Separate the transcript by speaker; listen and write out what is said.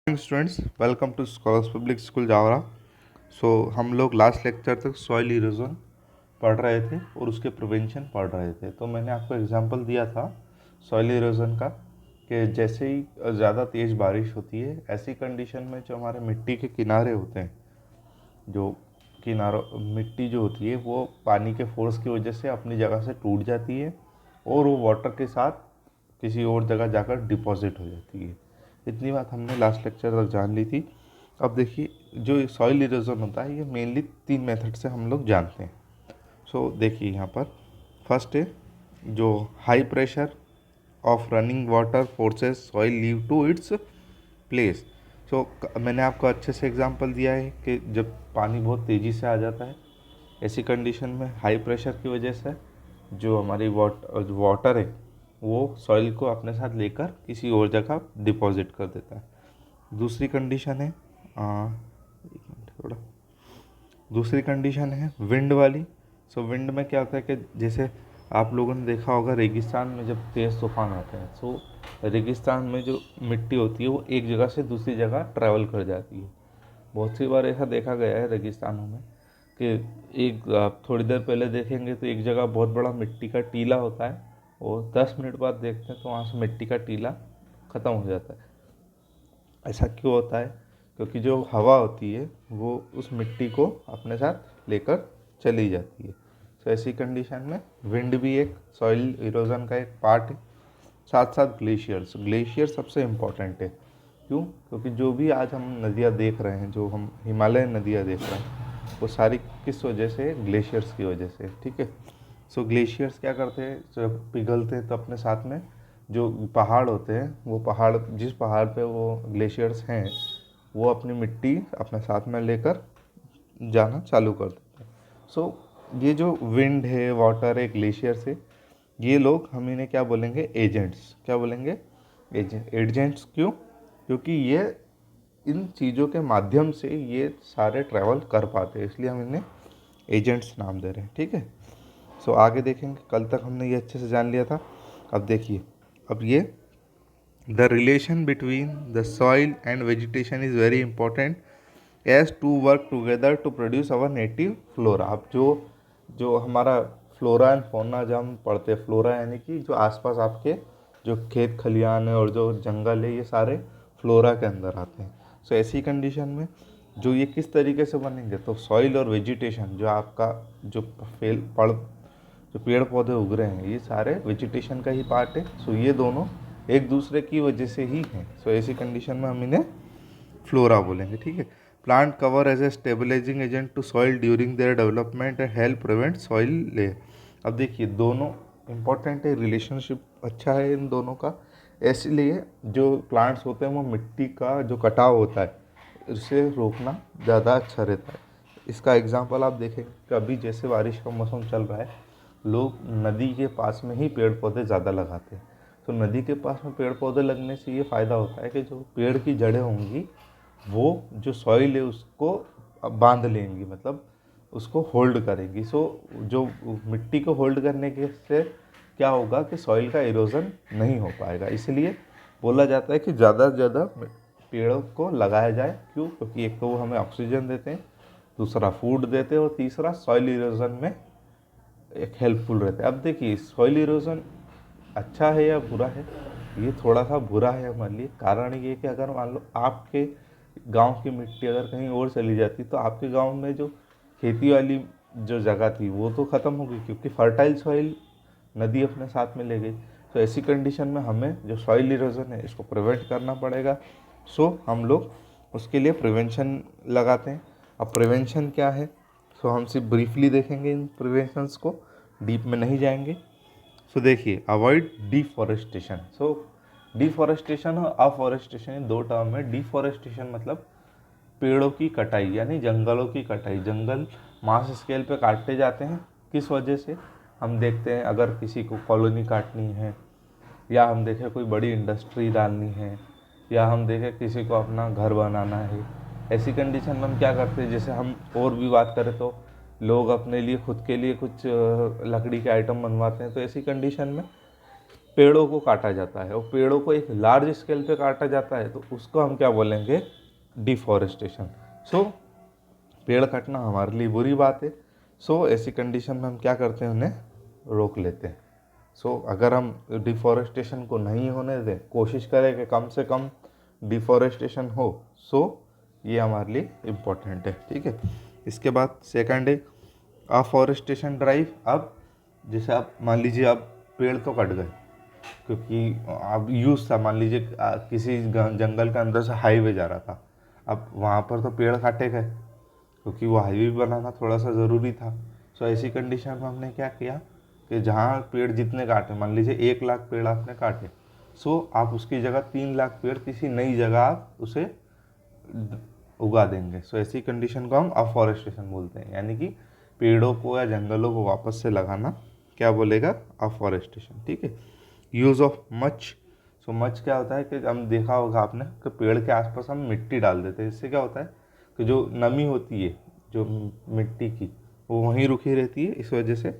Speaker 1: Students, welcome to scholars public school Jaora. हम लोग last lecture तक सॉइल इरोजन पढ़ रहे थे और उसके प्रिवेंशन पढ़ रहे थे। तो मैंने आपको एग्जांपल दिया था सॉइल इरोजन का कि जैसे ही ज़्यादा तेज़ बारिश होती है, ऐसी कंडीशन में जो हमारे मिट्टी के किनारे होते हैं, जो किनारों मिट्टी जो होती है वो पानी के फोर्स की वजह से अपनी जगह से टूट जाती है और वो वाटर के साथ किसी और जगह जाकर डिपॉजिट हो जाती है। इतनी बात हमने लास्ट लेक्चर तक जान ली थी। अब देखिए, जो सॉइल इरोजन होता है ये मेनली 3 मेथड से हम लोग जानते हैं। देखिए यहाँ पर फर्स्ट है जो high pressure of running water forces soil leave to its place. मैंने आपको अच्छे से एग्जांपल दिया है कि जब पानी बहुत तेज़ी से आ जाता है, ऐसी कंडीशन में हाई प्रेशर की वजह से जो हमारी वाटर है वो सॉइल को अपने साथ लेकर किसी और जगह डिपॉजिट कर देता है। दूसरी कंडीशन है एक मिनट थोड़ा दूसरी कंडीशन है विंड वाली। विंड में क्या होता है कि जैसे आप लोगों ने देखा होगा रेगिस्तान में जब तेज़ तूफान आते हैं, रेगिस्तान में जो मिट्टी होती है वो एक जगह से दूसरी जगह ट्रैवल कर जाती है। बहुत सी बार ऐसा देखा गया है रेगिस्तानों में कि एक आप थोड़ी देर पहले देखेंगे तो एक जगह बहुत बड़ा मिट्टी का टीला होता है और 10 मिनट बाद देखते हैं तो वहाँ से मिट्टी का टीला ख़त्म हो जाता है। ऐसा क्यों होता है? क्योंकि जो हवा होती है वो उस मिट्टी को अपने साथ लेकर चली जाती है। ऐसी कंडीशन में विंड भी एक सॉइल इरोजन का एक पार्ट है। साथ साथ ग्लेशियर सबसे इम्पोर्टेंट है। क्यों? क्योंकि जो भी आज हम नदियाँ देख रहे हैं, जो हम हिमालयन नदियाँ देख रहे हैं, वो सारी किस वजह से? ग्लेशियर्स की वजह से। ठीक है। ग्लेशियर्स क्या करते हैं, जब पिघलते हैं तो अपने साथ में जो पहाड़ होते हैं, वो पहाड़ जिस पहाड़ पे वो ग्लेशियर्स हैं वो अपनी मिट्टी अपने साथ में लेकर जाना चालू कर देते हैं। ये जो विंड है, वाटर है, ग्लेशियर्स है, ये लोग हम इन्हें क्या बोलेंगे? एजेंट्स। क्या बोलेंगे? एजेंट्स। क्यों? क्योंकि ये इन चीज़ों के माध्यम से ये सारे ट्रैवल कर पाते हैं, इसलिए हम इन्हें एजेंट्स नाम दे रहे हैं। ठीक है। आगे देखेंगे। कल तक हमने ये अच्छे से जान लिया था। अब देखिए, अब ये the relation between the soil and vegetation is very important as to work together to produce our native flora. अब जो हमारा फ्लोरा एंड फौना जो हम पढ़ते हैं, फ्लोरा यानी कि जो आसपास आपके जो खेत खलियान है और जो जंगल है, ये सारे फ्लोरा के अंदर आते हैं। ऐसी कंडीशन में जो ये किस तरीके से बनेंगे, तो सॉइल और वेजिटेशन जो आपका जो जो पेड़ पौधे उग रहे हैं, ये सारे वेजिटेशन का ही पार्ट है। ये दोनों एक दूसरे की वजह से ही हैं। ऐसी कंडीशन में हम इन्हें फ्लोरा बोलेंगे। ठीक है। Plant cover as a stabilising agent to soil during their development and help prevent soil ले। अब देखिए, दोनों इम्पोर्टेंट है, रिलेशनशिप अच्छा है इन दोनों का। इसलिए जो प्लांट्स होते हैं वो मिट्टी का जो कटाव होता है उसे रोकना ज़्यादा अच्छा रहता है। इसका एग्जांपल आप देखें, कभी जैसे बारिश का मौसम चल रहा है, लोग नदी के पास में ही पेड़ पौधे ज़्यादा लगाते हैं। नदी के पास में पेड़ पौधे लगने से ये फ़ायदा होता है कि जो पेड़ की जड़ें होंगी वो जो सॉइल है उसको बांध लेंगी, मतलब उसको होल्ड करेंगी। जो मिट्टी को होल्ड करने के से क्या होगा कि सॉइल का इरोजन नहीं हो पाएगा। इसलिए बोला जाता है कि ज़्यादा से ज़्यादा पेड़ों को लगाया जाए। क्यों? क्योंकि एक तो वो हमें ऑक्सीजन देते हैं, दूसरा फूड देते हैं और तीसरा सॉइल इरोजन में एक हेल्पफुल रहते हैं। अब देखिए, सॉइल इरोजन अच्छा है या बुरा है? ये थोड़ा सा बुरा है हमारे लिए। कारण ये कि अगर मान लो आपके गांव की मिट्टी अगर कहीं और चली जाती तो आपके गांव में जो खेती वाली जो जगह थी वो तो ख़त्म हो गई, क्योंकि फर्टाइल सॉइल नदी अपने साथ में ले गई। ऐसी कंडीशन में हमें जो सॉइल इरोजन है इसको प्रिवेंट करना पड़ेगा। हम लोग उसके लिए प्रिवेंशन लगाते हैं। अब प्रिवेंशन क्या है? हम सिर्फ ब्रीफली देखेंगे इन प्रिवेंशंस को, डीप में नहीं जाएंगे। देखिए, अवॉइड डिफॉरेस्टेशन। डिफॉरेस्टेशन और अफॉरेस्टेशन दो टर्म है। डिफॉरेस्टेशन मतलब पेड़ों की कटाई, यानी जंगलों की कटाई। जंगल मास स्केल पे काटते जाते हैं। किस वजह से? हम देखते हैं अगर किसी को कॉलोनी काटनी है, या हम देखें कोई बड़ी इंडस्ट्री डालनी है, या हम देखें किसी को अपना घर बनाना है, ऐसी कंडीशन में हम क्या करते हैं? जैसे हम और भी बात करें तो लोग अपने लिए खुद के लिए कुछ लकड़ी के आइटम बनवाते हैं। ऐसी कंडीशन में पेड़ों को काटा जाता है, और पेड़ों को एक लार्ज स्केल पे काटा जाता है, तो उसको हम क्या बोलेंगे, डिफॉरेस्टेशन। सो पेड़ काटना हमारे लिए बुरी बात है। सो ऐसी कंडीशन में हम क्या करते हैं, उन्हें रोक लेते हैं। सो अगर हम डिफॉरेस्टेशन को नहीं होने दें, कोशिश करें कि कम से कम डिफॉरेस्टेशन हो, सो ये हमारे लिए इम्पोर्टेंट है, ठीक है। इसके बाद सेकंड है अफॉरेस्टेशन ड्राइव। अब जैसे आप मान लीजिए आप पेड़ तो कट गए, क्योंकि अब यूज़ था, मान लीजिए किसी जंगल के अंदर से हाईवे जा रहा था, अब वहाँ पर तो पेड़ काटे गए, क्योंकि वो हाईवे बनाना थोड़ा सा ज़रूरी था। सो ऐसी कंडीशन में हमने क्या किया कि जहाँ पेड़ जितने काटे, मान लीजिए 1 लाख पेड़ आपने काटे, सो आप उसकी जगह 3 लाख पेड़ किसी नई जगह आप उसे उगा देंगे। सो ऐसी कंडीशन को हम अफॉरेस्टेशन बोलते हैं, यानी कि पेड़ों को या जंगलों को वापस से लगाना क्या बोलेगा, अफॉरेस्टेशन, ठीक है। Use of much. So much क्या होता है कि हम देखा होगा आपने कि पेड़ के आसपास हम मिट्टी डाल देते हैं। इससे क्या होता है कि जो नमी होती है जो मिट्टी की, वो वहीं रुकी रहती है, इस वजह से